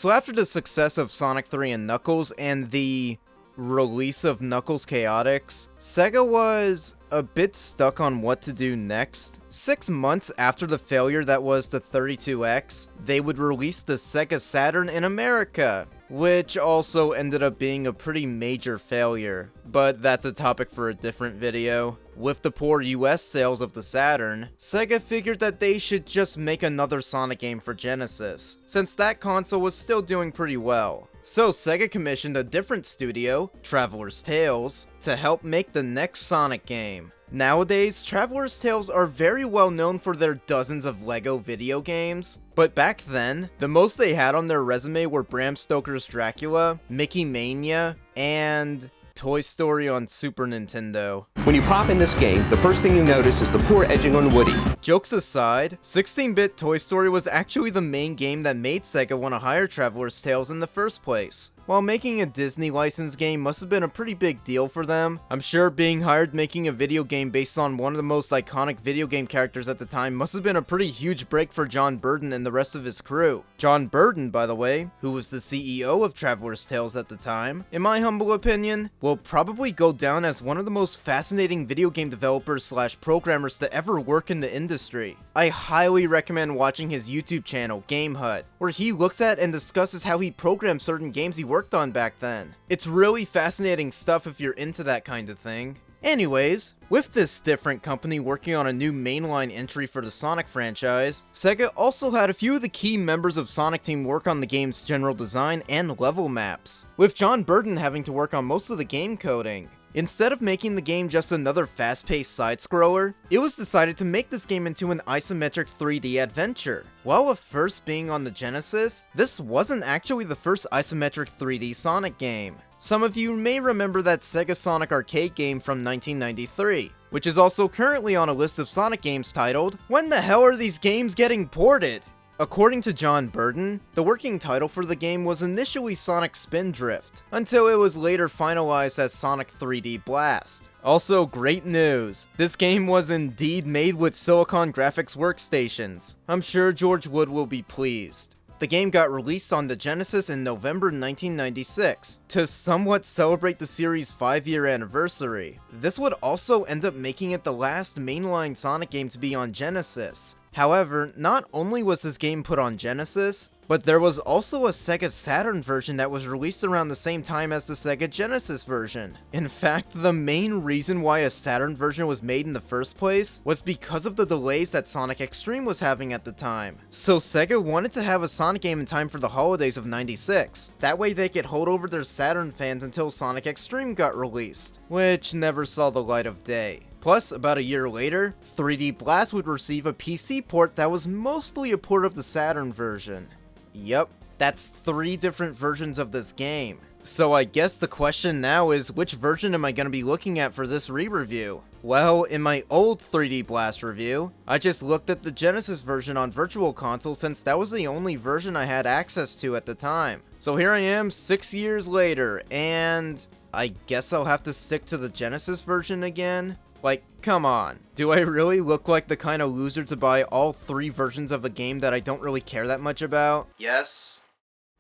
So after the success of Sonic 3 and Knuckles and the release of Knuckles Chaotix, Sega was a bit stuck on what to do next. 6 months after the failure that was the 32X, they would release the Sega Saturn in America, which also ended up being a pretty major failure, but that's a topic for a different video. With the poor US sales of the Saturn, Sega figured that they should just make another Sonic game for Genesis, since that console was still doing pretty well. So Sega commissioned a different studio, Traveler's Tales, to help make the next Sonic game. Nowadays, Traveler's Tales are very well known for their dozens of LEGO video games, but back then, the most they had on their resume were Bram Stoker's Dracula, Mickey Mania, and Toy Story on Super Nintendo. When you pop in this game, the first thing you notice is the poor edging on Woody. Jokes aside, 16-bit Toy Story was actually the main game that made Sega want to hire Traveler's Tales in the first place. While making a Disney licensed game must have been a pretty big deal for them, I'm sure being hired making a video game based on one of the most iconic video game characters at the time must have been a pretty huge break for John Burden and the rest of his crew. John Burden, by the way, who was the CEO of Traveler's Tales at the time, in my humble opinion, will probably go down as one of the most fascinating video game developers slash programmers to ever work in the industry. I highly recommend watching his YouTube channel, Game Hut, where he looks at and discusses how he programmed certain games he worked on back then. It's really fascinating stuff if you're into that kind of thing. Anyways, with this different company working on a new mainline entry for the Sonic franchise, Sega also had a few of the key members of Sonic Team work on the game's general design and level maps, with John Burden having to work on most of the game coding. Instead of making the game just another fast-paced side-scroller, it was decided to make this game into an isometric 3D adventure. While at first being on the Genesis, this wasn't actually the first isometric 3D Sonic game. Some of you may remember that Sega Sonic arcade game from 1993, which is also currently on a list of Sonic games titled, "When the hell are these games getting ported?" According to John Burden, the working title for the game was initially Sonic Spin Drift, until it was later finalized as Sonic 3D Blast. Also, great news! This game was indeed made with Silicon Graphics workstations. I'm sure George Wood will be pleased. The game got released on the Genesis in November 1996, to somewhat celebrate the series' 5-year anniversary. This would also end up making it the last mainline Sonic game to be on Genesis. However, not only was this game put on Genesis, but there was also a Sega Saturn version that was released around the same time as the Sega Genesis version. In fact, the main reason why a Saturn version was made in the first place was because of the delays that Sonic X-treme was having at the time. So Sega wanted to have a Sonic game in time for the holidays of '96. That way they could hold over their Saturn fans until Sonic X-treme got released, which never saw the light of day. Plus, about a year later, 3D Blast would receive a PC port that was mostly a port of the Saturn version. Yep, that's 3 different versions of this game. So I guess the question now is, which version am I going to be looking at for this re-review? Well, in my old 3D Blast review, I just looked at the Genesis version on Virtual Console since that was the only version I had access to at the time. So here I am 6 years later, and I guess I'll have to stick to the Genesis version again? Like, come on. Do I really look like the kind of loser to buy all 3 versions of a game that I don't really care that much about? Yes.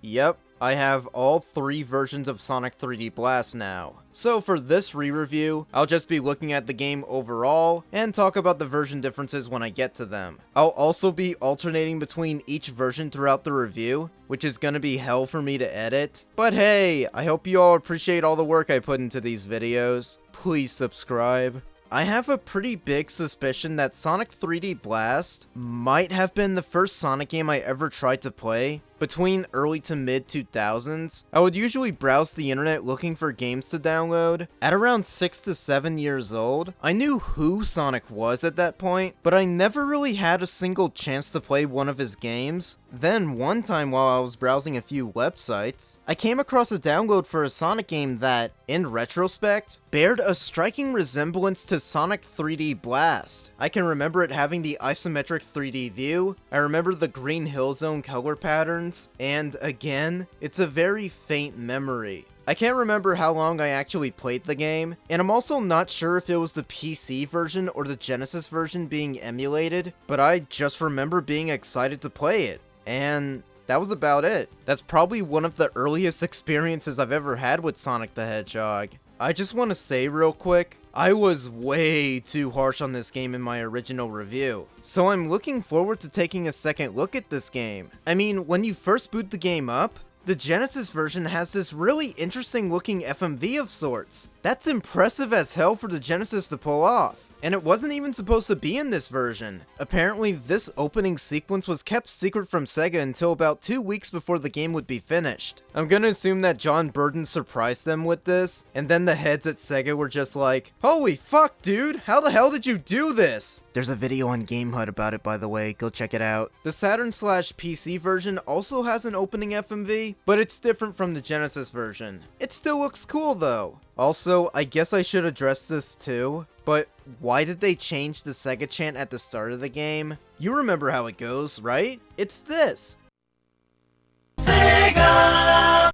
Yep, I have all 3 versions of Sonic 3D Blast now. So for this re-review, I'll just be looking at the game overall, and talk about the version differences when I get to them. I'll also be alternating between each version throughout the review, which is gonna be hell for me to edit. But hey, I hope you all appreciate all the work I put into these videos. Please subscribe. I have a pretty big suspicion that Sonic 3D Blast might have been the first Sonic game I ever tried to play. Between early to mid 2000s, I would usually browse the internet looking for games to download. At around 6 to 7 years old, I knew who Sonic was at that point, but I never really had a single chance to play one of his games. Then one time while I was browsing a few websites, I came across a download for a Sonic game that, in retrospect, bared a striking resemblance to Sonic 3D Blast. I can remember it having the isometric 3D view, I remember the green hill zone color patterns, and again, it's a very faint memory. I can't remember how long I actually played the game, and I'm also not sure if it was the PC version or the Genesis version being emulated, but I just remember being excited to play it. And that was about it. That's probably one of the earliest experiences I've ever had with Sonic the Hedgehog. I just want to say real quick, I was way too harsh on this game in my original review, so I'm looking forward to taking a second look at this game. I mean, when you first boot the game up, the Genesis version has this really interesting looking FMV of sorts. That's impressive as hell for the Genesis to pull off. And it wasn't even supposed to be in this version. Apparently, this opening sequence was kept secret from Sega until about 2 weeks before the game would be finished. I'm gonna assume that John Burden surprised them with this, and then the heads at Sega were just like, "Holy fuck, dude, how the hell did you do this?" There's a video on GameHut about it, by the way, go check it out. The Saturn/PC version also has an opening FMV, but it's different from the Genesis version. It still looks cool though. Also, I guess I should address this too, but why did they change the Sega chant at the start of the game? You remember how it goes, right? It's this. Sega!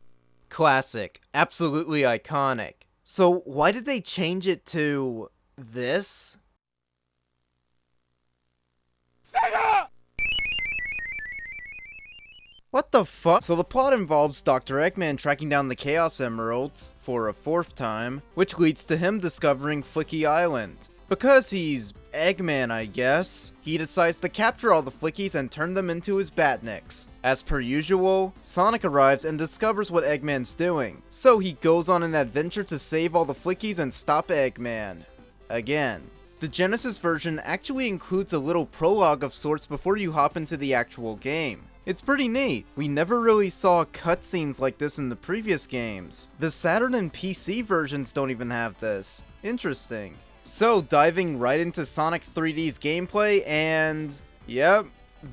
Classic. Absolutely iconic. So why did they change it to this? Sega! What the fuck? So the plot involves Dr. Eggman tracking down the Chaos Emeralds for a 4th time, which leads to him discovering Flicky Island. Because he's Eggman, I guess, he decides to capture all the Flickies and turn them into his Batniks. As per usual, Sonic arrives and discovers what Eggman's doing, so he goes on an adventure to save all the Flickies and stop Eggman. Again. The Genesis version actually includes a little prologue of sorts before you hop into the actual game. It's pretty neat. We never really saw cutscenes like this in the previous games. The Saturn and PC versions don't even have this. Interesting. So, diving right into Sonic 3D's gameplay, and yep,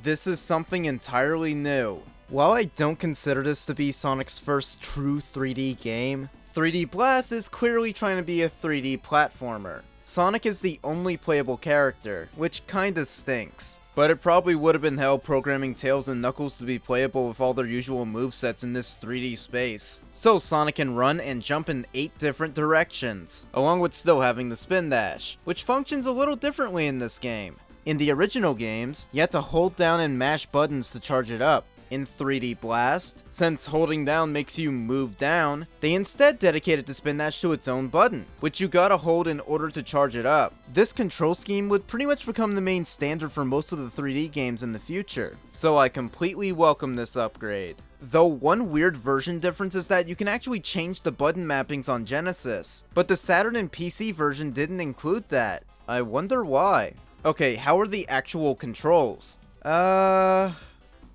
this is something entirely new. While I don't consider this to be Sonic's first true 3D game, 3D Blast is clearly trying to be a 3D platformer. Sonic is the only playable character, which kinda stinks. But it probably would have been hell programming Tails and Knuckles to be playable with all their usual movesets in this 3D space. So Sonic can run and jump in 8 different directions, along with still having the spin dash, which functions a little differently in this game. In the original games, you had to hold down and mash buttons to charge it up. In 3D Blast, since holding down makes you move down, they instead dedicated the spin dash to its own button, which you gotta hold in order to charge it up. This control scheme would pretty much become the main standard for most of the 3D games in the future, so I completely welcome this upgrade. Though one weird version difference is that you can actually change the button mappings on Genesis, but the Saturn and PC version didn't include that. I wonder why. Okay, how are the actual controls?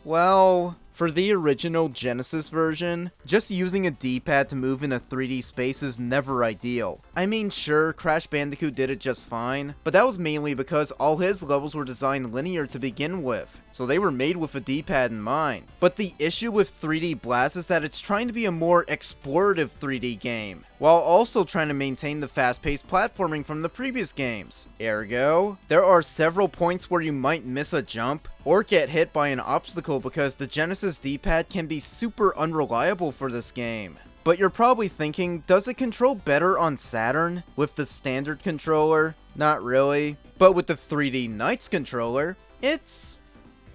Well, for the original Genesis version, just using a D-pad to move in a 3D space is never ideal. I mean, sure, Crash Bandicoot did it just fine, but that was mainly because all his levels were designed linear to begin with, so they were made with a D-pad in mind. But the issue with 3D Blast is that it's trying to be a more explorative 3D game, while also trying to maintain the fast-paced platforming from the previous games. Ergo, there are several points where you might miss a jump, or get hit by an obstacle because the Genesis D-pad can be super unreliable for this game. But you're probably thinking, does it control better on Saturn with the standard controller? Not really. But with the 3D Knights controller, it's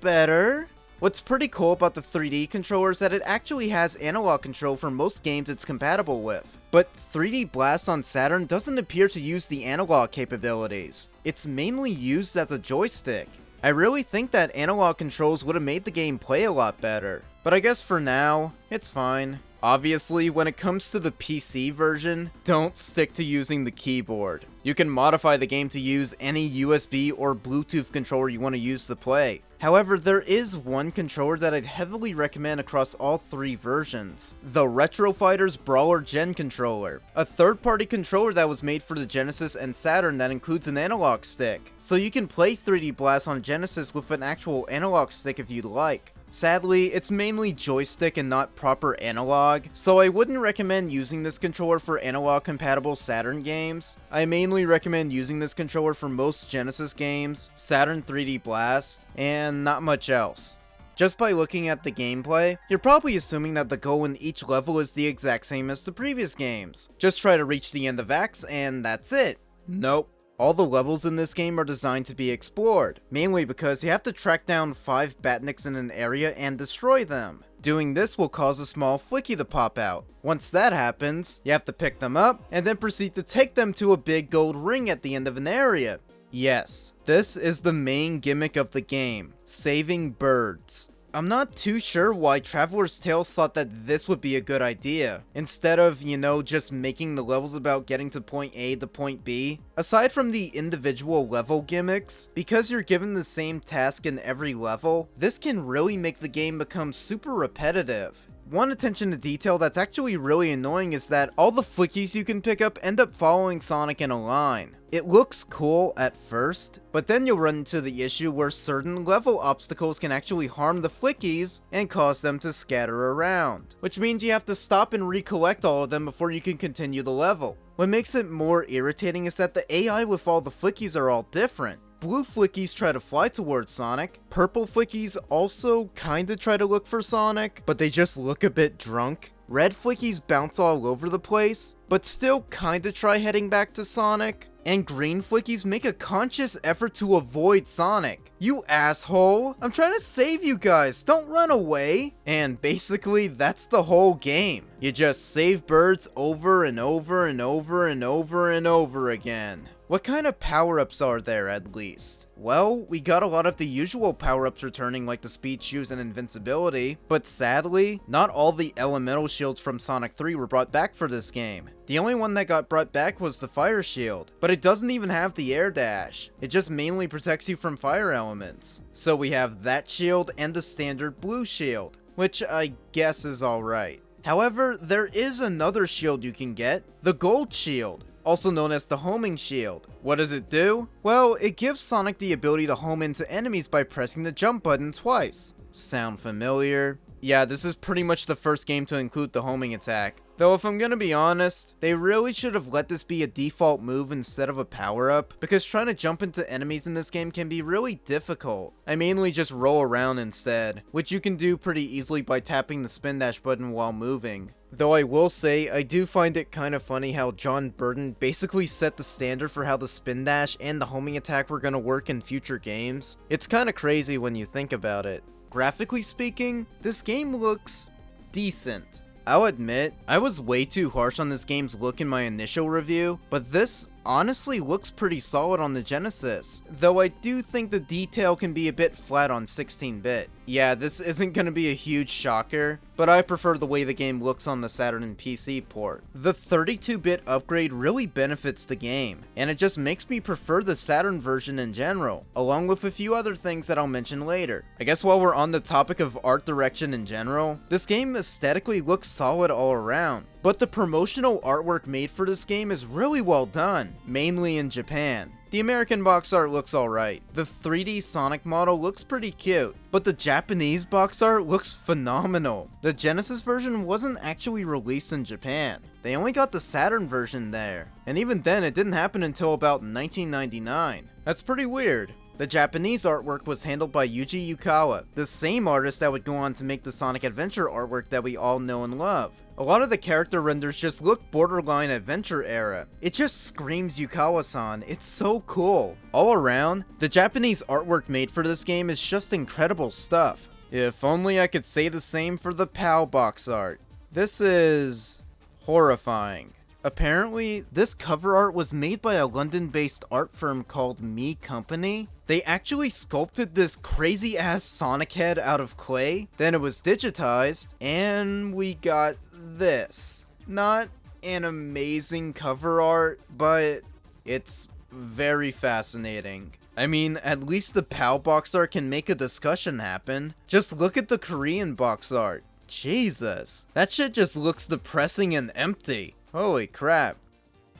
better. What's pretty cool about the 3D controller is that it actually has analog control for most games it's compatible with. But 3D Blast on Saturn doesn't appear to use the analog capabilities. It's mainly used as a joystick. I really think that analog controls would have made the game play a lot better, but I guess for now, it's fine. Obviously, when it comes to the PC version, don't stick to using the keyboard. You can modify the game to use any USB or Bluetooth controller you want to use to play. However, there is one controller that I'd heavily recommend across all 3 versions. The Retro Fighters Brawler Gen controller. A third-party controller that was made for the Genesis and Saturn that includes an analog stick. So you can play 3D Blast on Genesis with an actual analog stick if you'd like. Sadly, it's mainly joystick and not proper analog, so I wouldn't recommend using this controller for analog-compatible Saturn games. I mainly recommend using this controller for most Genesis games, Saturn 3D Blast, and not much else. Just by looking at the gameplay, you're probably assuming that the goal in each level is the exact same as the previous games. Just try to reach the end of X and that's it. Nope. All the levels in this game are designed to be explored, mainly because you have to track down 5 Batniks in an area and destroy them. Doing this will cause a small flicky to pop out. Once that happens, you have to pick them up and then proceed to take them to a big gold ring at the end of an area. Yes, this is the main gimmick of the game, saving birds. I'm not too sure why Traveler's Tales thought that this would be a good idea, instead of, just making the levels about getting to point A to point B. Aside from the individual level gimmicks, because you're given the same task in every level, this can really make the game become super repetitive. One attention to detail that's actually really annoying is that all the flickies you can pick up end up following Sonic in a line. It looks cool at first, but then you'll run into the issue where certain level obstacles can actually harm the flickies and cause them to scatter around, which means you have to stop and recollect all of them before you can continue the level. What makes it more irritating is that the AI with all the flickies are all different. Blue flickies try to fly towards Sonic, purple flickies also kinda try to look for Sonic, but they just look a bit drunk. Red flickies bounce all over the place, but still kinda try heading back to Sonic. And green flickies make a conscious effort to avoid Sonic. You asshole! I'm trying to save you guys, don't run away! And basically, that's the whole game. You just save birds over and over and over and over and over again. What kind of power-ups are there, at least? Well, we got a lot of the usual power-ups returning, like the speed shoes and invincibility, but sadly, not all the elemental shields from Sonic 3 were brought back for this game. The only one that got brought back was the fire shield, but it doesn't even have the air dash. It just mainly protects you from fire elements. So we have that shield and the standard blue shield, which I guess is alright. However, there is another shield you can get, the gold shield, also known as the homing shield. What does it do? Well, it gives Sonic the ability to home into enemies by pressing the jump button twice. Sound familiar? Yeah, this is pretty much the first game to include the homing attack. Though if I'm gonna be honest, they really should have let this be a default move instead of a power-up, because trying to jump into enemies in this game can be really difficult. I mainly just roll around instead, which you can do pretty easily by tapping the spin dash button while moving. Though I will say, I do find it kind of funny how John Burton basically set the standard for how the spin dash and the homing attack were gonna work in future games. It's kinda crazy when you think about it. Graphically speaking, this game looks decent. I'll admit, I was way too harsh on this game's look in my initial review, but this honestly looks pretty solid on the Genesis, though I do think the detail can be a bit flat on 16-bit. Yeah, this isn't gonna be a huge shocker, but I prefer the way the game looks on the Saturn and PC port. The 32-bit upgrade really benefits the game, and it just makes me prefer the Saturn version in general, along with a few other things that I'll mention later. I guess while we're on the topic of art direction in general, this game aesthetically looks solid all around. But the promotional artwork made for this game is really well done, mainly in Japan. The American box art looks alright. The 3D Sonic model looks pretty cute, but the Japanese box art looks phenomenal. The Genesis version wasn't actually released in Japan. They only got the Saturn version there, and even then it didn't happen until about 1999. That's pretty weird. The Japanese artwork was handled by Yuji Yukawa, the same artist that would go on to make the Sonic Adventure artwork that we all know and love. A lot of the character renders just look borderline adventure era. It just screams Yukawa-san, it's so cool. All around, the Japanese artwork made for this game is just incredible stuff. If only I could say the same for the PAL box art. This is horrifying. Apparently, this cover art was made by a London-based art firm called Me Company. They actually sculpted this crazy-ass Sonic head out of clay, then it was digitized, and we got this. Not an amazing cover art, but it's very fascinating. I mean, at least the PAL box art can make a discussion happen. Just look at the Korean box art. Jesus, that shit just looks depressing and empty. Holy crap.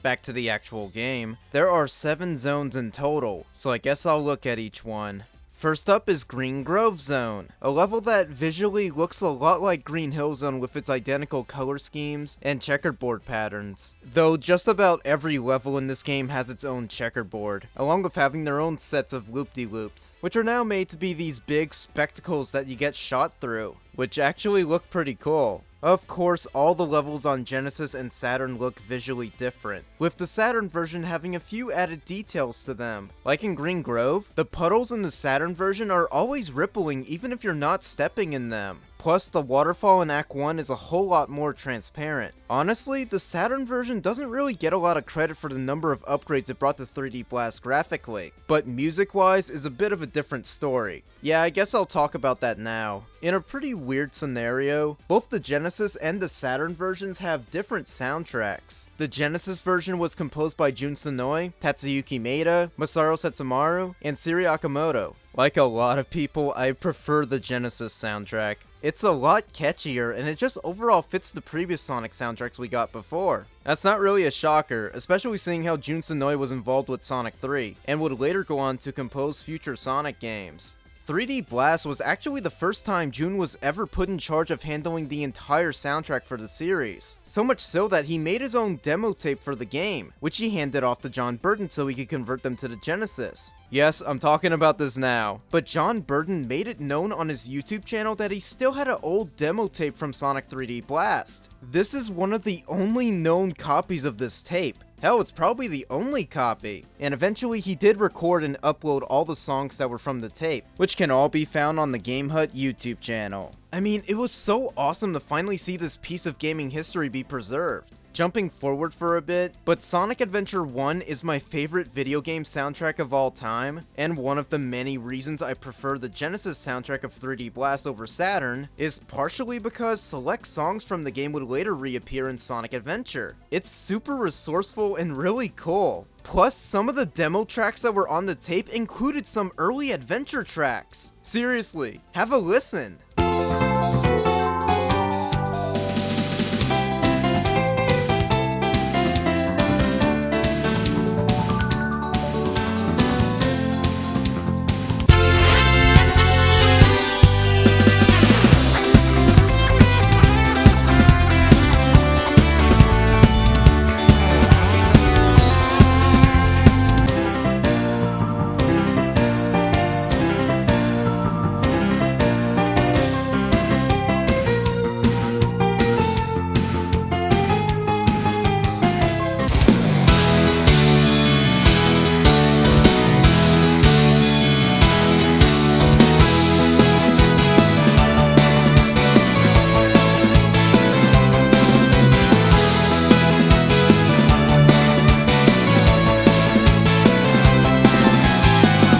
Back to the actual game. There are 7 zones in total, so I guess I'll look at each one. First up is Green Grove Zone, a level that visually looks a lot like Green Hill Zone with its identical color schemes and checkerboard patterns. Though just about every level in this game has its own checkerboard, along with having their own sets of loop-de-loops, which are now made to be these big spectacles that you get shot through, which actually look pretty cool. Of course, all the levels on Genesis and Saturn look visually different, with the Saturn version having a few added details to them. Like in Green Grove, the puddles in the Saturn version are always rippling even if you're not stepping in them. Plus, the waterfall in Act 1 is a whole lot more transparent. Honestly, the Saturn version doesn't really get a lot of credit for the number of upgrades it brought to 3D Blast graphically, but music-wise is a bit of a different story. Yeah, I guess I'll talk about that now. In a pretty weird scenario, both the Genesis and the Saturn versions have different soundtracks. The Genesis version was composed by Jun Senoue, Tatsuyuki Maeda, Masaru Setsumaru, and Siri Akamoto. Like a lot of people, I prefer the Genesis soundtrack. It's a lot catchier, and it just overall fits the previous Sonic soundtracks we got before. That's not really a shocker, especially seeing how Jun Senoue was involved with Sonic 3, and would later go on to compose future Sonic games. 3D Blast was actually the first time Jun was ever put in charge of handling the entire soundtrack for the series. So much so that he made his own demo tape for the game, which he handed off to John Burden so he could convert them to the Genesis. Yes, I'm talking about this now. But John Burden made it known on his YouTube channel that he still had an old demo tape from Sonic 3D Blast. This is one of the only known copies of this tape. Hell, it's probably the only copy. And eventually he did record and upload all the songs that were from the tape, which can all be found on the Game Hut YouTube channel. I mean, it was so awesome to finally see this piece of gaming history be preserved. Jumping forward for a bit, but Sonic Adventure 1 is my favorite video game soundtrack of all time, and one of the many reasons I prefer the Genesis soundtrack of 3D Blast over Saturn is partially because select songs from the game would later reappear in Sonic Adventure. It's super resourceful and really cool. Plus, some of the demo tracks that were on the tape included some early adventure tracks. Seriously, have a listen.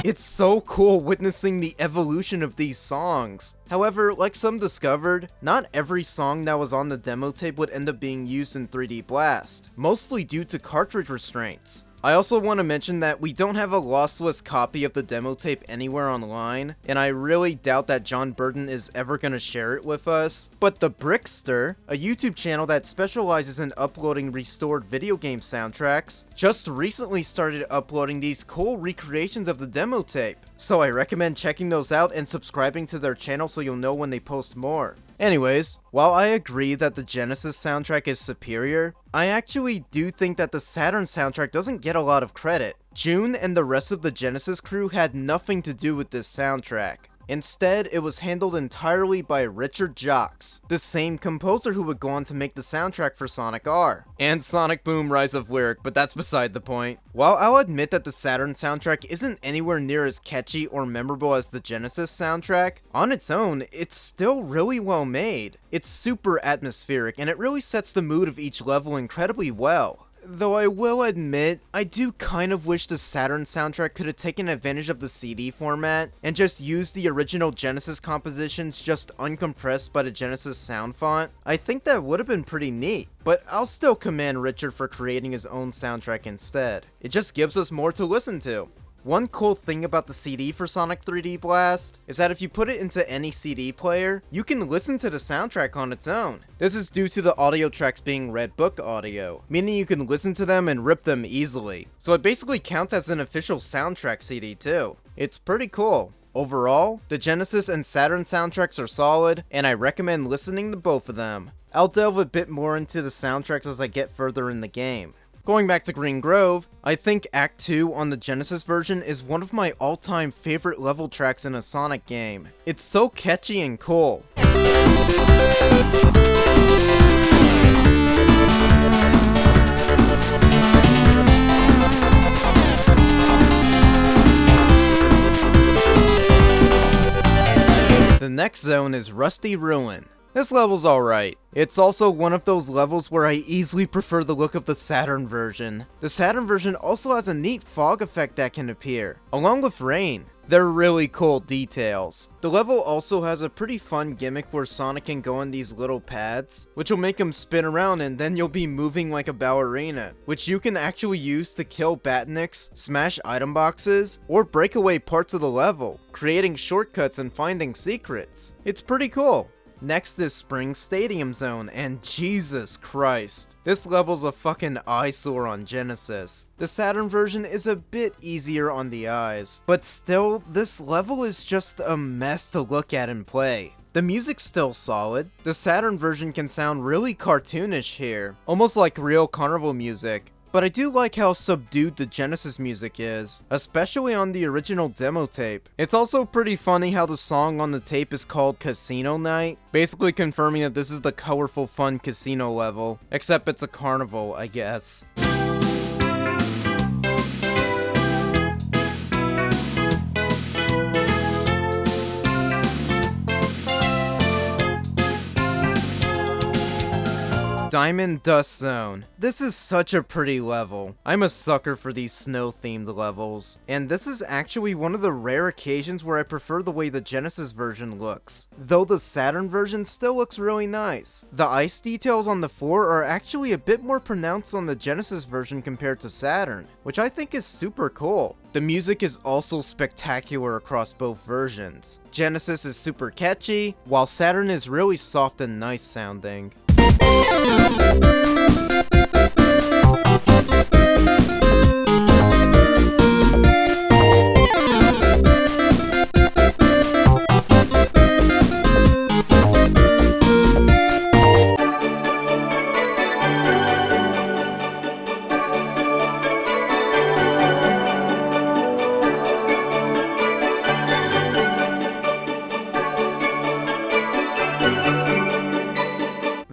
It's so cool witnessing the evolution of these songs. However, like some discovered, not every song that was on the demo tape would end up being used in 3D Blast, mostly due to cartridge restraints. I also want to mention that we don't have a lossless copy of the demo tape anywhere online, and I really doubt that John Burden is ever going to share it with us. But the Brickster, a YouTube channel that specializes in uploading restored video game soundtracks, just recently started uploading these cool recreations of the demo tape. So I recommend checking those out and subscribing to their channel so you'll know when they post more. Anyways, while I agree that the Genesis soundtrack is superior, I actually do think that the Saturn soundtrack doesn't get a lot of credit. Jun and the rest of the Genesis crew had nothing to do with this soundtrack. Instead, it was handled entirely by Richard Jacques, the same composer who would go on to make the soundtrack for Sonic R, and Sonic Boom Rise of Lyric, but that's beside the point. While I'll admit that the Saturn soundtrack isn't anywhere near as catchy or memorable as the Genesis soundtrack, on its own, it's still really well made. It's super atmospheric, and it really sets the mood of each level incredibly well. Though I will admit, I do kind of wish the Saturn soundtrack could have taken advantage of the CD format and just used the original Genesis compositions just uncompressed by the Genesis sound font. I think that would have been pretty neat, but I'll still commend Richard for creating his own soundtrack instead. It just gives us more to listen to. One cool thing about the CD for Sonic 3D Blast is that if you put it into any CD player, you can listen to the soundtrack on its own. This is due to the audio tracks being Red Book audio, meaning you can listen to them and rip them easily. So it basically counts as an official soundtrack CD too. It's pretty cool. Overall, the Genesis and Saturn soundtracks are solid, and I recommend listening to both of them. I'll delve a bit more into the soundtracks as I get further in the game. Going back to Green Grove, I think Act 2 on the Genesis version is one of my all-time favorite level tracks in a Sonic game. It's so catchy and cool. The next zone is Rusty Ruin. This level's alright. It's also one of those levels where I easily prefer the look of the Saturn version. The Saturn version also has a neat fog effect that can appear, along with rain. They're really cool details. The level also has a pretty fun gimmick where Sonic can go on these little pads, which will make him spin around and then you'll be moving like a ballerina, which you can actually use to kill Batniks, smash item boxes, or break away parts of the level, creating shortcuts and finding secrets. It's pretty cool. Next is Spring Stadium Zone, and Jesus Christ, this level's a fucking eyesore on Genesis. The Saturn version is a bit easier on the eyes, but still, this level is just a mess to look at and play. The music's still solid. The Saturn version can sound really cartoonish here, almost like real carnival music. But I do like how subdued the Genesis music is, especially on the original demo tape. It's also pretty funny how the song on the tape is called Casino Night, basically confirming that this is the colorful fun casino level, except it's a carnival, I guess. Diamond Dust Zone. This is such a pretty level. I'm a sucker for these snow-themed levels, and this is actually one of the rare occasions where I prefer the way the Genesis version looks, though the Saturn version still looks really nice. The ice details on the floor are actually a bit more pronounced on the Genesis version compared to Saturn, which I think is super cool. The music is also spectacular across both versions. Genesis is super catchy, while Saturn is really soft and nice sounding.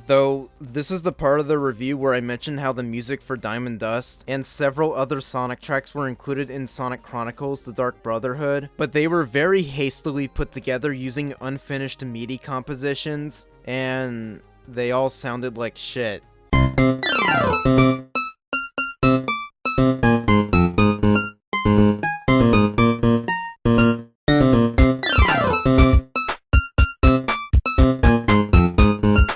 Though, this is the part of the review where I mentioned how the music for Diamond Dust and several other Sonic tracks were included in Sonic Chronicles: The Dark Brotherhood, but they were very hastily put together using unfinished MIDI compositions, and they all sounded like shit.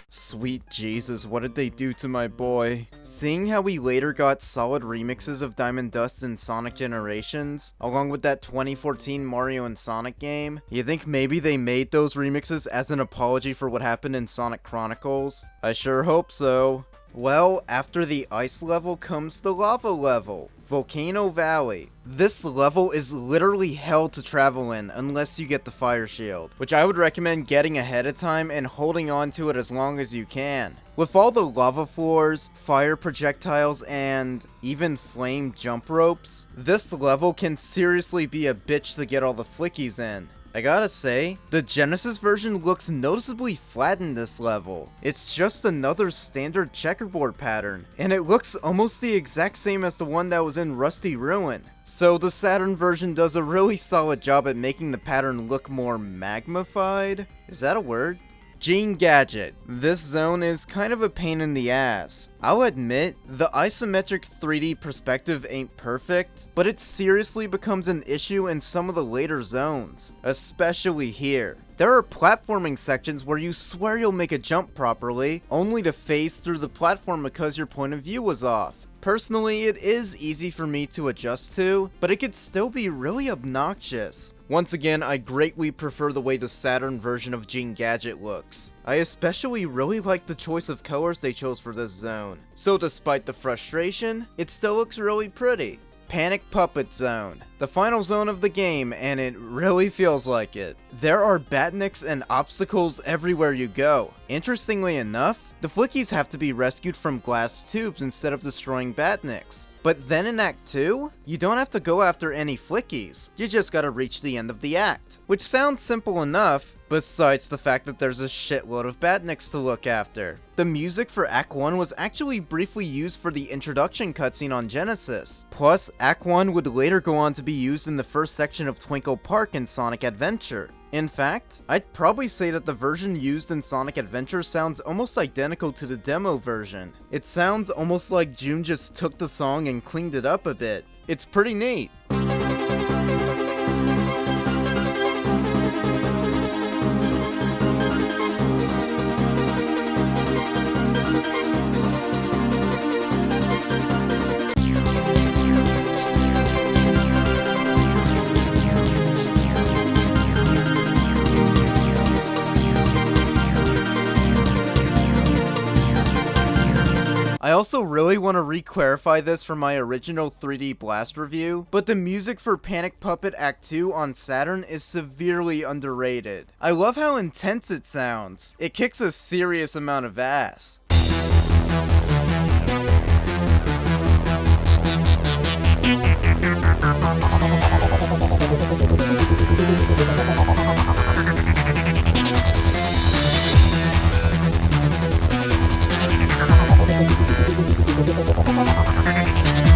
Sweet Jesus, what did they do to my boy? Seeing how we later got solid remixes of Diamond Dust in Sonic Generations, along with that 2014 Mario and Sonic game, you think maybe they made those remixes as an apology for what happened in Sonic Chronicles? I sure hope so. Well, after the ice level comes the lava level, Volcano Valley. This level is literally hell to travel in unless you get the fire shield, which I would recommend getting ahead of time and holding on to it as long as you can. With all the lava floors, fire projectiles, and even flame jump ropes, this level can seriously be a bitch to get all the flickies in. I gotta say, the Genesis version looks noticeably flat in this level. It's just another standard checkerboard pattern, and it looks almost the exact same as the one that was in Rusty Ruin. So the Saturn version does a really solid job at making the pattern look more magnified? Is that a word? Gene Gadget. This zone is kind of a pain in the ass. I'll admit, the isometric 3D perspective ain't perfect, but it seriously becomes an issue in some of the later zones, especially here. There are platforming sections where you swear you'll make a jump properly, only to phase through the platform because your point of view was off. Personally, it is easy for me to adjust to, but it could still be really obnoxious. Once again, I greatly prefer the way the Saturn version of Gene Gadget looks. I especially really like the choice of colors they chose for this zone. So despite the frustration, it still looks really pretty. Panic Puppet Zone, the final zone of the game, and it really feels like it. There are Batniks and obstacles everywhere you go. Interestingly enough, the Flickies have to be rescued from glass tubes instead of destroying Batniks. But then in Act 2, you don't have to go after any Flickies, you just gotta reach the end of the act. Which sounds simple enough, besides the fact that there's a shitload of Batniks to look after. The music for Act 1 was actually briefly used for the introduction cutscene on Genesis. Plus, Act 1 would later go on to be used in the first section of Twinkle Park in Sonic Adventure. In fact, I'd probably say that the version used in Sonic Adventure sounds almost identical to the demo version. It sounds almost like June just took the song and cleaned it up a bit. It's pretty neat. I also really want to re-clarify this for my original 3D Blast review, but the music for Panic Puppet Act 2 on Saturn is severely underrated. I love how intense it sounds. It kicks a serious amount of ass.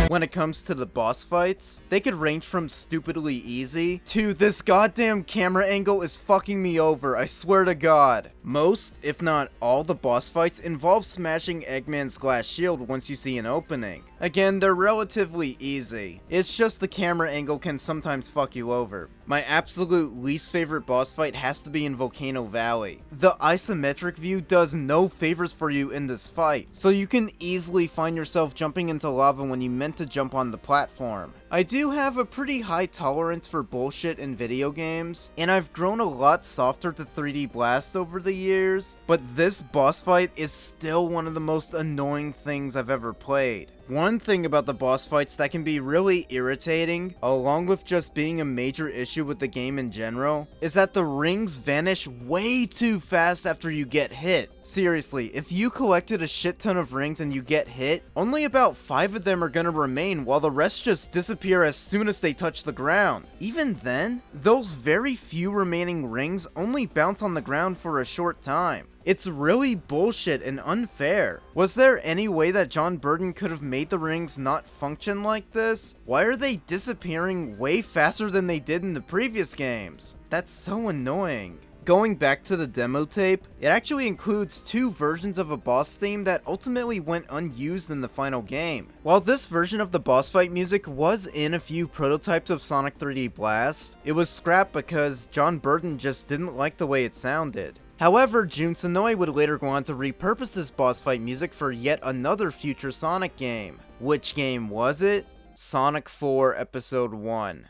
When it comes to the boss fights, they could range from stupidly easy to this goddamn camera angle is fucking me over, I swear to God. Most, if not all, the boss fights involve smashing Eggman's glass shield once you see an opening. Again, they're relatively easy. It's just the camera angle can sometimes fuck you over. My absolute least favorite boss fight has to be in Volcano Valley. The isometric view does no favors for you in this fight, so you can easily find yourself jumping into lava when you meant to jump on the platform. I do have a pretty high tolerance for bullshit in video games, and I've grown a lot softer to 3D Blast over the years, but this boss fight is still one of the most annoying things I've ever played. One thing about the boss fights that can be really irritating, along with just being a major issue with the game in general, is that the rings vanish way too fast after you get hit. Seriously, if you collected a shit ton of rings and you get hit, only about 5 of them are gonna remain while the rest just disappear as soon as they touch the ground. Even then, those very few remaining rings only bounce on the ground for a short time. It's really bullshit and unfair. Was there any way that John Burden could have made the rings not function like this? Why are they disappearing way faster than they did in the previous games? That's so annoying. Going back to the demo tape, it actually includes 2 versions of a boss theme that ultimately went unused in the final game. While this version of the boss fight music was in a few prototypes of Sonic 3D Blast, it was scrapped because John Burden just didn't like the way it sounded. However, Jun Senoue would later go on to repurpose this boss fight music for yet another future Sonic game. Which game was it? Sonic 4 Episode 1.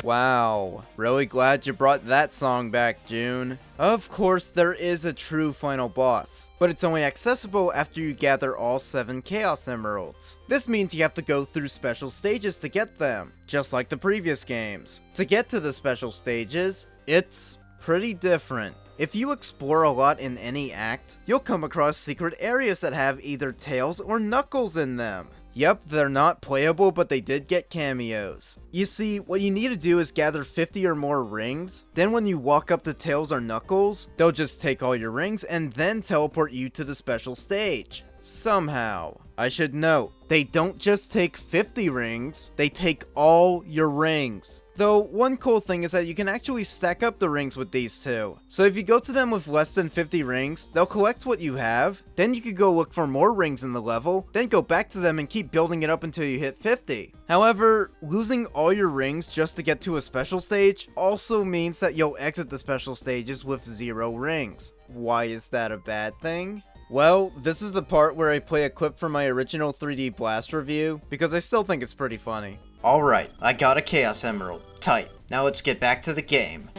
Wow, really glad you brought that song back, June. Of course, there is a true final boss, but it's only accessible after you gather all 7 Chaos Emeralds. This means you have to go through special stages to get them, just like the previous games. To get to the special stages, it's pretty different. If you explore a lot in any act, you'll come across secret areas that have either Tails or Knuckles in them. Yep, they're not playable, but they did get cameos. You see, what you need to do is gather 50 or more rings, then when you walk up to Tails or Knuckles, they'll just take all your rings and then teleport you to the special stage. Somehow. I should note, they don't just take 50 rings, they take all your rings. Though, one cool thing is that you can actually stack up the rings with these two. So if you go to them with less than 50 rings, they'll collect what you have, then you could go look for more rings in the level, then go back to them and keep building it up until you hit 50. However, losing all your rings just to get to a special stage also means that you'll exit the special stages with 0 rings. Why is that a bad thing? Well, this is the part where I play a clip from my original 3D Blast review, because I still think it's pretty funny. Alright, I got a Chaos Emerald. Tight. Now let's get back to the game.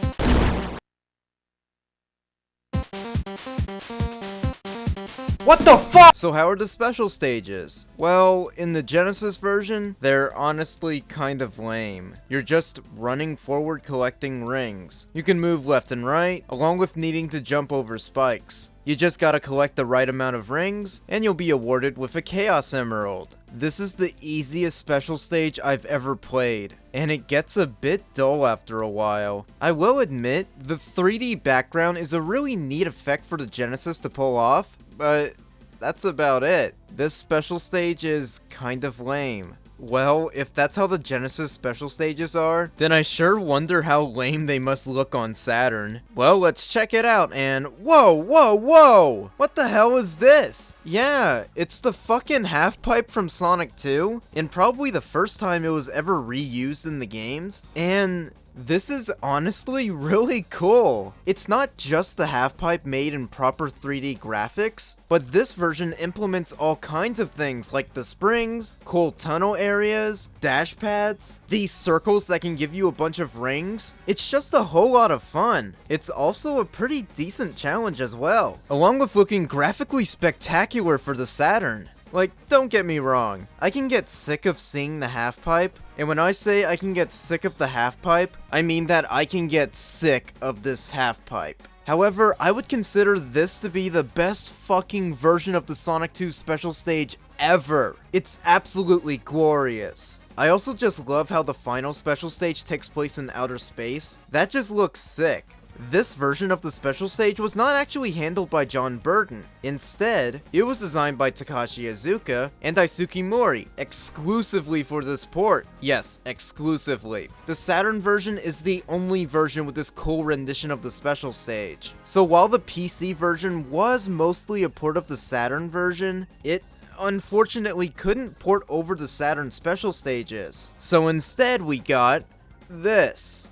What the fuck?! So how are the special stages? Well, in the Genesis version, they're honestly kind of lame. You're just running forward collecting rings. You can move left and right, along with needing to jump over spikes. You just gotta collect the right amount of rings, and you'll be awarded with a Chaos Emerald. This is the easiest special stage I've ever played, and it gets a bit dull after a while. I will admit, the 3D background is a really neat effect for the Genesis to pull off, but that's about it. This special stage is kind of lame. Well, if that's how the Genesis special stages are, then I sure wonder how lame they must look on Saturn. Well, let's check it out, and whoa, whoa, whoa! What the hell is this? Yeah, it's the fucking half-pipe from Sonic 2, and probably the first time it was ever reused in the games, and this is honestly really cool. It's not just the half-pipe made in proper 3D graphics, but this version implements all kinds of things like the springs, cool tunnel areas, dash pads, these circles that can give you a bunch of rings. It's just a whole lot of fun. It's also a pretty decent challenge as well, along with looking graphically spectacular for the Saturn. Like, don't get me wrong, I can get sick of seeing the half-pipe, and when I say I can get sick of the half-pipe, I mean that I can get sick of this half-pipe. However, I would consider this to be the best fucking version of the Sonic 2 special stage ever. It's absolutely glorious. I also just love how the final special stage takes place in outer space. That just looks sick. This version of the special stage was not actually handled by John Burton. Instead, it was designed by Takashi Iizuka and Daisuke Mori, exclusively for this port. Yes, exclusively. The Saturn version is the only version with this cool rendition of the special stage. So while the PC version was mostly a port of the Saturn version, it unfortunately couldn't port over the Saturn special stages. So instead we got this.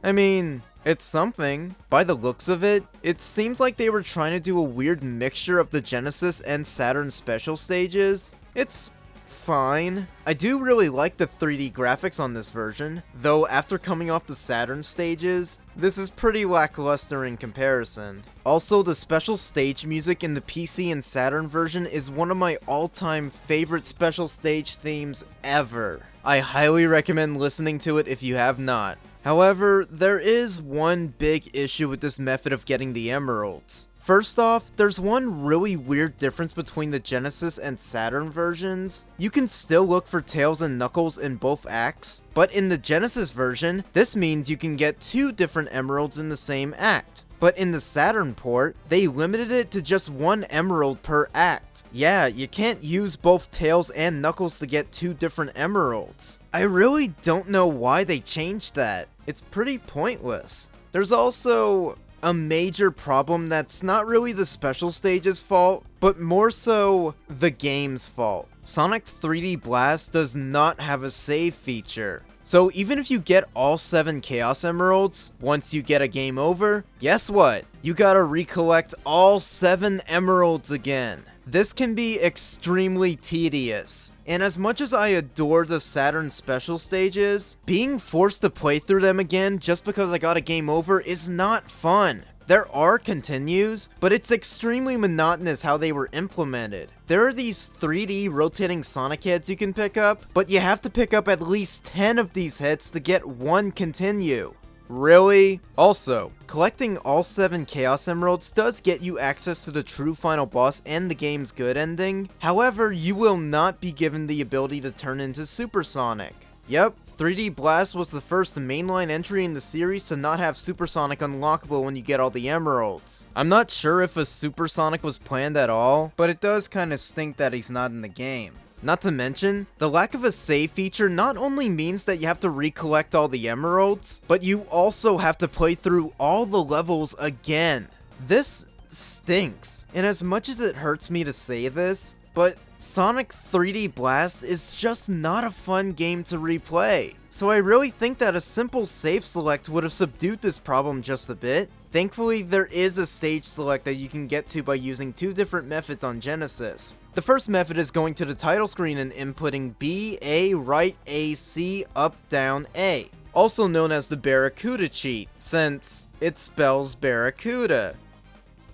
I mean, it's something. By the looks of it, it seems like they were trying to do a weird mixture of the Genesis and Saturn special stages. It's fine. I do really like the 3D graphics on this version, though after coming off the Saturn stages, this is pretty lackluster in comparison. Also, the special stage music in the PC and Saturn version is one of my all-time favorite special stage themes ever. I highly recommend listening to it if you have not. However, there is one big issue with this method of getting the emeralds. First off, there's one really weird difference between the Genesis and Saturn versions. You can still look for Tails and Knuckles in both acts, but in the Genesis version, this means you can get 2 different emeralds in the same act. But in the Saturn port, they limited it to just 1 emerald per act. Yeah, you can't use both Tails and Knuckles to get 2 different emeralds. I really don't know why they changed that. It's pretty pointless. There's also a major problem that's not really the special stage's fault, but more so the game's fault. Sonic 3D Blast does not have a save feature. So even if you get all 7 Chaos Emeralds, once you get a game over, guess what? You gotta recollect all 7 Emeralds again. This can be extremely tedious, and as much as I adore the Saturn special stages, being forced to play through them again just because I got a game over is not fun. There are continues, but it's extremely monotonous how they were implemented. There are these 3D rotating Sonic heads you can pick up, but you have to pick up at least 10 of these heads to get one continue. Really? Also, collecting all 7 Chaos Emeralds does get you access to the true final boss and the game's good ending. However, you will not be given the ability to turn into Super Sonic. Yep, 3D Blast was the first mainline entry in the series to not have Super Sonic unlockable when you get all the emeralds. I'm not sure if a Super Sonic was planned at all, but it does kinda stink that he's not in the game. Not to mention, the lack of a save feature not only means that you have to recollect all the emeralds, but you also have to play through all the levels again. This stinks, and as much as it hurts me to say this, but Sonic 3D Blast is just not a fun game to replay. So I really think that a simple save select would have subdued this problem just a bit. Thankfully, there is a stage select that you can get to by using 2 different methods on Genesis. The first method is going to the title screen and inputting B, A, right, A, C, up, down, A. Also known as the Barracuda cheat, since it spells Barracuda.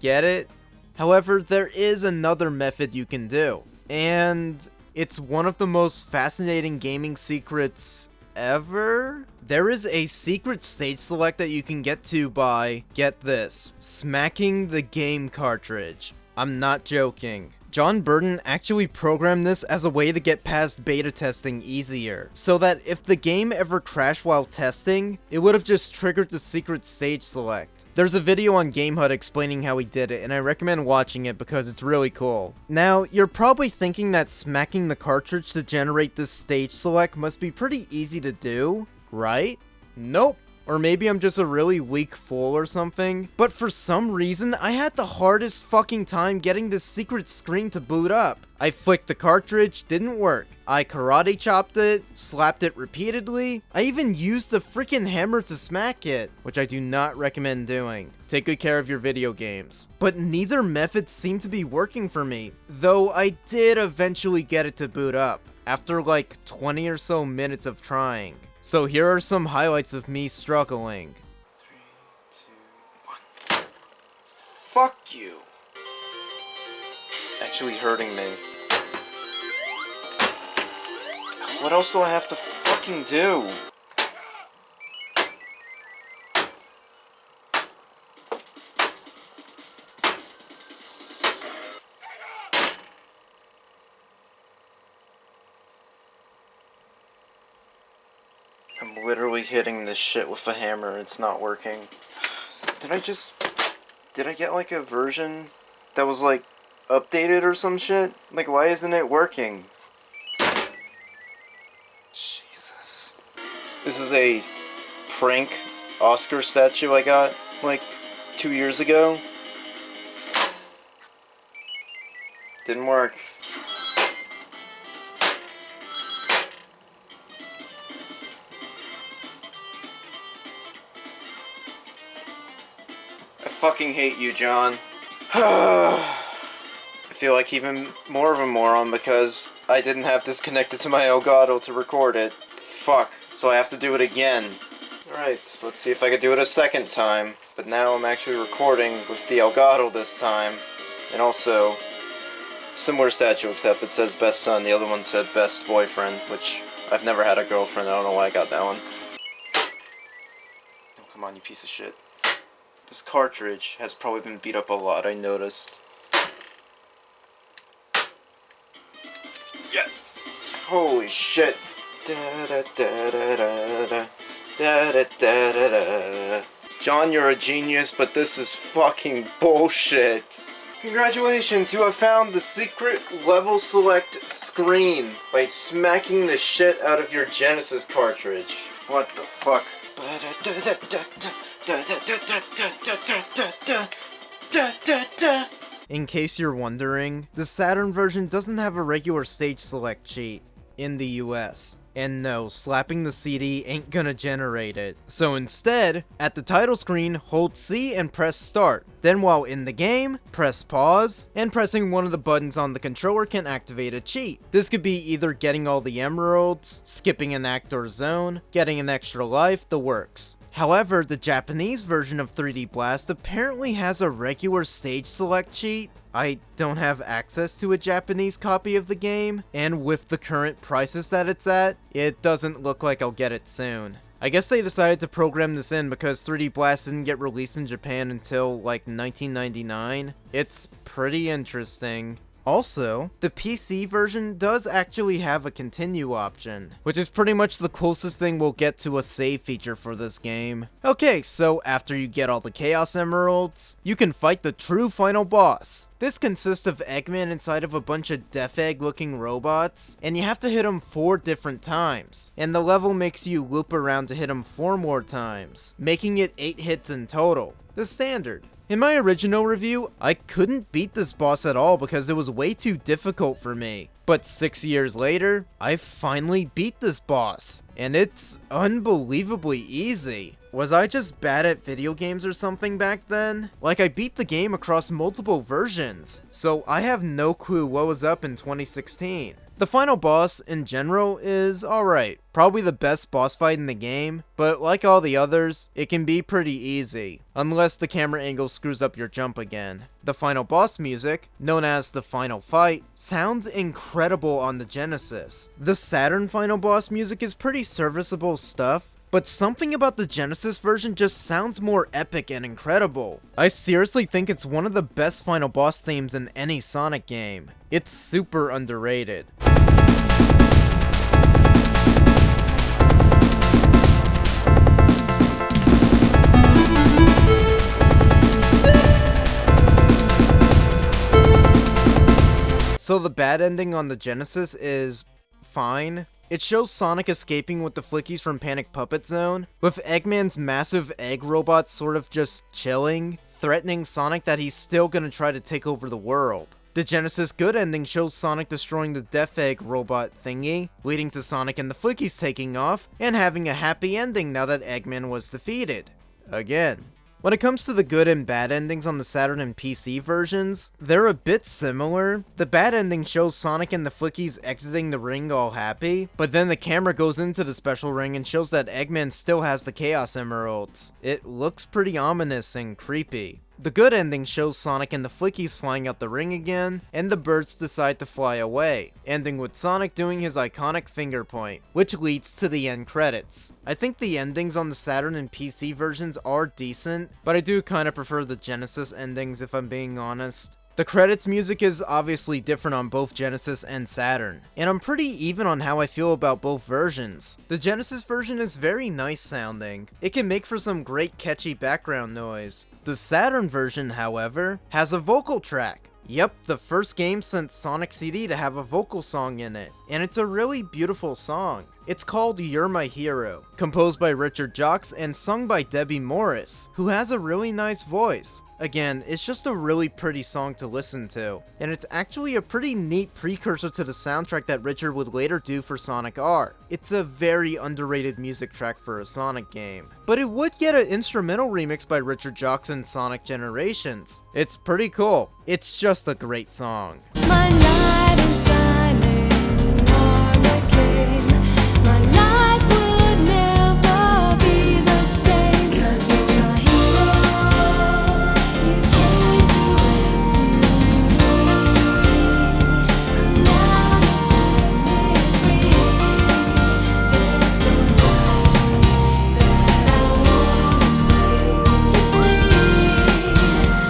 Get it? However, there is another method you can do, and it's one of the most fascinating gaming secrets However, there is a secret stage select that you can get to by, get this, smacking the game cartridge. I'm not joking. John Burton actually programmed this as a way to get past beta testing easier, so that if the game ever crashed while testing, it would have just triggered the secret stage select. There's a video on GameHut explaining how he did it, and I recommend watching it because it's really cool. Now, you're probably thinking that smacking the cartridge to generate this stage select must be pretty easy to do, right? Nope. Or maybe I'm just a really weak fool or something, but for some reason, I had the hardest fucking time getting this secret screen to boot up. I flicked the cartridge, didn't work. I karate chopped it, slapped it repeatedly. I even used the freaking hammer to smack it, which I do not recommend doing. Take good care of your video games. But neither method seemed to be working for me, though I did eventually get it to boot up, after like 20 or so minutes of trying. So here are some highlights of me struggling. 3, 2, 1. Fuck you. It's actually hurting me. What else do I have to fucking do? I'm literally hitting this shit with a hammer and it's not working. Did I get like a version that was like updated or some shit? Like, why isn't it working? Jesus. This is a prank Oscar statue I got like 2 years ago. Didn't work. I fucking hate you, John. I feel like even more of a moron because I didn't have this connected to my Elgato to record it. Fuck. So I have to do it again. Alright, let's see if I can do it a second time. But now I'm actually recording with the Elgato this time. And also, similar statue except it says best son, the other one said best boyfriend, which I've never had a girlfriend, I don't know why I got that one. Oh, come on, you piece of shit. This cartridge has probably been beat up a lot, I noticed. Yes! Holy shit! John, you're a genius, but this is fucking bullshit. Congratulations, you have found the secret level select screen by smacking the shit out of your Genesis cartridge. What the fuck? In case you're wondering, the Saturn version doesn't have a regular stage select cheat in the US. And no, slapping the CD ain't gonna generate it. So instead, at the title screen, hold C and press start. Then while in the game, press pause, and pressing one of the buttons on the controller can activate a cheat. This could be either getting all the emeralds, skipping an act or zone, getting an extra life, the works. However, the Japanese version of 3D Blast apparently has a regular stage select cheat. I don't have access to a Japanese copy of the game, and with the current prices that it's at, it doesn't look like I'll get it soon. I guess they decided to program this in because 3D Blast didn't get released in Japan until like 1999. It's pretty interesting. Also, the PC version does actually have a continue option, which is pretty much the closest thing we'll get to a save feature for this game. Okay, so after you get all the Chaos Emeralds, you can fight the true final boss. This consists of Eggman inside of a bunch of Death Egg looking robots, and you have to hit him 4 different times, and the level makes you loop around to hit him 4 more times, making it 8 hits in total, the standard. In my original review, I couldn't beat this boss at all because it was way too difficult for me. But 6 years later, I finally beat this boss, and it's unbelievably easy. Was I just bad at video games or something back then? Like, I beat the game across multiple versions, so I have no clue what was up in 2016. The final boss, in general, is alright. Probably the best boss fight in the game, but like all the others, it can be pretty easy, unless the camera angle screws up your jump again. The final boss music, known as the final fight, sounds incredible on the Genesis. The Saturn final boss music is pretty serviceable stuff, but something about the Genesis version just sounds more epic and incredible. I seriously think it's one of the best final boss themes in any Sonic game. It's super underrated. So the bad ending on the Genesis is fine. It shows Sonic escaping with the Flickies from Panic Puppet Zone, with Eggman's massive egg robot sort of just chilling, threatening Sonic that he's still gonna try to take over the world. The Genesis good ending shows Sonic destroying the Death Egg robot thingy, leading to Sonic and the Flickies taking off, and having a happy ending now that Eggman was defeated. Again. When it comes to the good and bad endings on the Saturn and PC versions, they're a bit similar. The bad ending shows Sonic and the Flickies exiting the ring all happy, but then the camera goes into the special ring and shows that Eggman still has the Chaos Emeralds. It looks pretty ominous and creepy. The good ending shows Sonic and the Flickies flying out the ring again, and the birds decide to fly away, ending with Sonic doing his iconic finger point, which leads to the end credits. I think the endings on the Saturn and PC versions are decent, but I do kinda prefer the Genesis endings if I'm being honest. The credits music is obviously different on both Genesis and Saturn, and I'm pretty even on how I feel about both versions. The Genesis version is very nice sounding. It can make for some great catchy background noise. The Saturn version, however, has a vocal track. Yep, the first game since Sonic CD to have a vocal song in it, and it's a really beautiful song. It's called You're My Hero, composed by Richard Jocks and sung by Debbie Morris, who has a really nice voice. Again, it's just a really pretty song to listen to, and it's actually a pretty neat precursor to the soundtrack that Richard would later do for Sonic R. It's a very underrated music track for a Sonic game, but it would get an instrumental remix by Richard Jocks in Sonic Generations. It's pretty cool. It's just a great song. My knight is shining on the king. My life would never be the same. 'Cause you're my hero. You came to rescue me. And now you set me free. It's the rush that I want to make you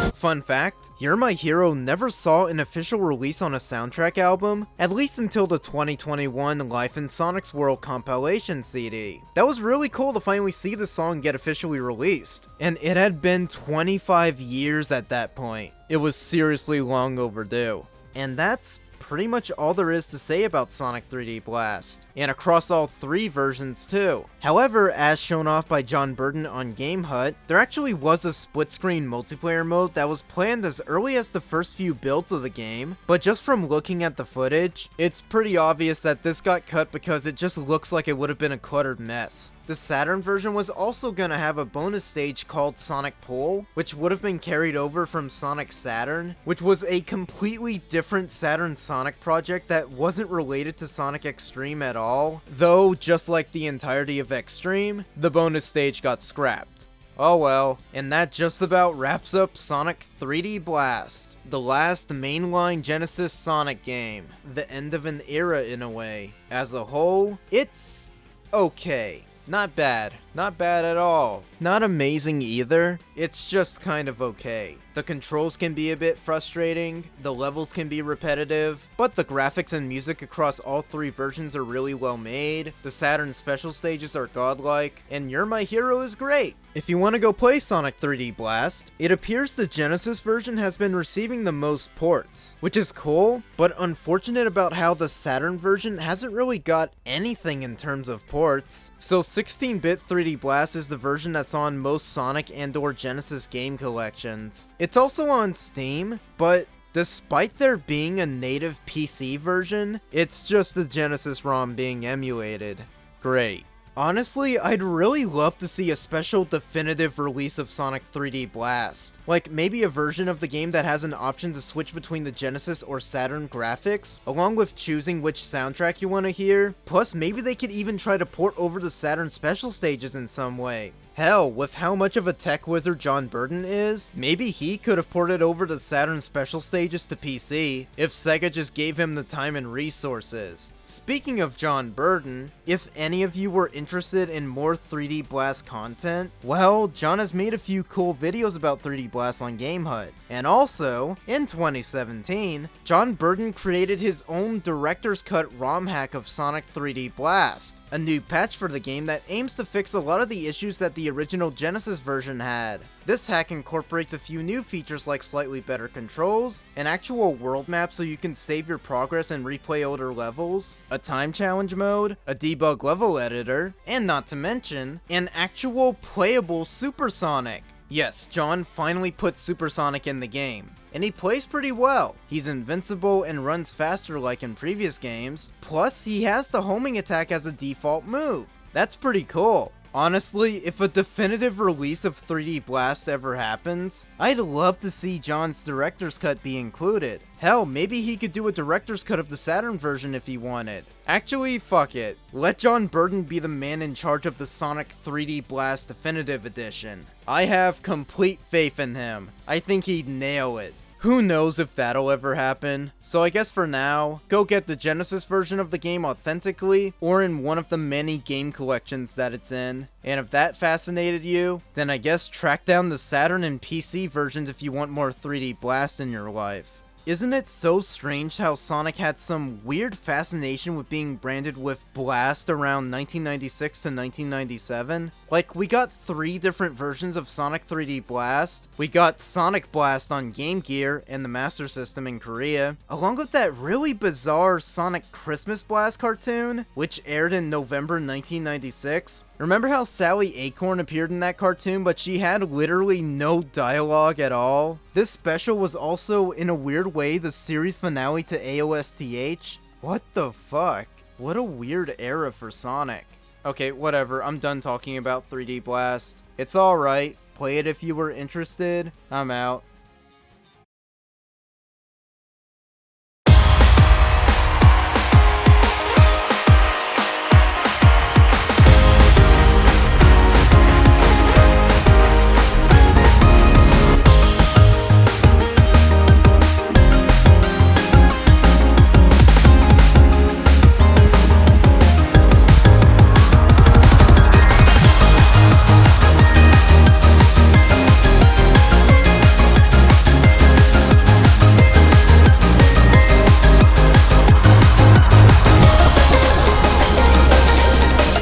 see. Fun fact, You're My Hero never saw an official release on a soundtrack album, at least until the 2021 Life in Sonic's World compilation CD. That was really cool to finally see the song get officially released, and it had been 25 years at that point. It was seriously long overdue. And that's pretty much all there is to say about Sonic 3D Blast, and across all three versions too. However, as shown off by John Burton on Game Hut, there actually was a split-screen multiplayer mode that was planned as early as the first few builds of the game, but just from looking at the footage, it's pretty obvious that this got cut because it just looks like it would have been a cluttered mess. The Saturn version was also gonna have a bonus stage called Sonic Pool, which would have been carried over from Sonic Saturn, which was a completely different Saturn Sonic project that wasn't related to Sonic Extreme at all, though just like the entirety of Extreme, the bonus stage got scrapped. Oh well, and that just about wraps up Sonic 3D Blast, the last mainline Genesis Sonic game, the end of an era in a way. As a whole, it's okay. Not bad. Not bad at all. Not amazing either. It's just kind of okay. The controls can be a bit frustrating, the levels can be repetitive, but the graphics and music across all three versions are really well made, the Saturn special stages are godlike, and You're My Hero is great. If you want to go play Sonic 3D Blast, it appears the Genesis version has been receiving the most ports, which is cool, but unfortunate about how the Saturn version hasn't really got anything in terms of ports. So 16-bit 3D Blast is the version that's on most Sonic and/or Genesis game collections. It's also on Steam, but despite there being a native PC version, it's just the Genesis ROM being emulated. Great. Honestly, I'd really love to see a special definitive release of Sonic 3D Blast. Like, maybe a version of the game that has an option to switch between the Genesis or Saturn graphics, along with choosing which soundtrack you want to hear. Plus, maybe they could even try to port over the Saturn special stages in some way. Hell, with how much of a tech wizard John Burden is, maybe he could have ported over the Saturn special stages to PC, if Sega just gave him the time and resources. Speaking of John Burden, if any of you were interested in more 3D Blast content, well, John has made a few cool videos about 3D Blast on GameHut. And also, in 2017, John Burden created his own director's cut ROM hack of Sonic 3D Blast, a new patch for the game that aims to fix a lot of the issues that the original Genesis version had. This hack incorporates a few new features like slightly better controls, an actual world map so you can save your progress and replay older levels, a time challenge mode, a debug level editor, and not to mention, an actual playable Supersonic. Yes, John finally put Supersonic in the game, and he plays pretty well. He's invincible and runs faster like in previous games, plus he has the homing attack as a default move. That's pretty cool. Honestly, if a definitive release of 3D Blast ever happens, I'd love to see John's director's cut be included. Hell, maybe he could do a director's cut of the Saturn version if he wanted. Actually, fuck it. Let John Burden be the man in charge of the Sonic 3D Blast Definitive Edition. I have complete faith in him. I think he'd nail it. Who knows if that'll ever happen, so I guess for now, go get the Genesis version of the game authentically, or in one of the many game collections that it's in. And if that fascinated you, then I guess track down the Saturn and PC versions if you want more 3D Blast in your life. Isn't it so strange how Sonic had some weird fascination with being branded with Blast around 1996 to 1997? Like, we got 3 different versions of Sonic 3D Blast. We got Sonic Blast on Game Gear and the Master System in Korea, along with that really bizarre Sonic Christmas Blast cartoon, which aired in November 1996. Remember how Sally Acorn appeared in that cartoon, but she had literally no dialogue at all? This special was also, in a weird way, the series finale to AOSTH. What the fuck? What a weird era for Sonic. Okay, whatever, I'm done talking about 3D Blast. It's alright, play it if you were interested, I'm out.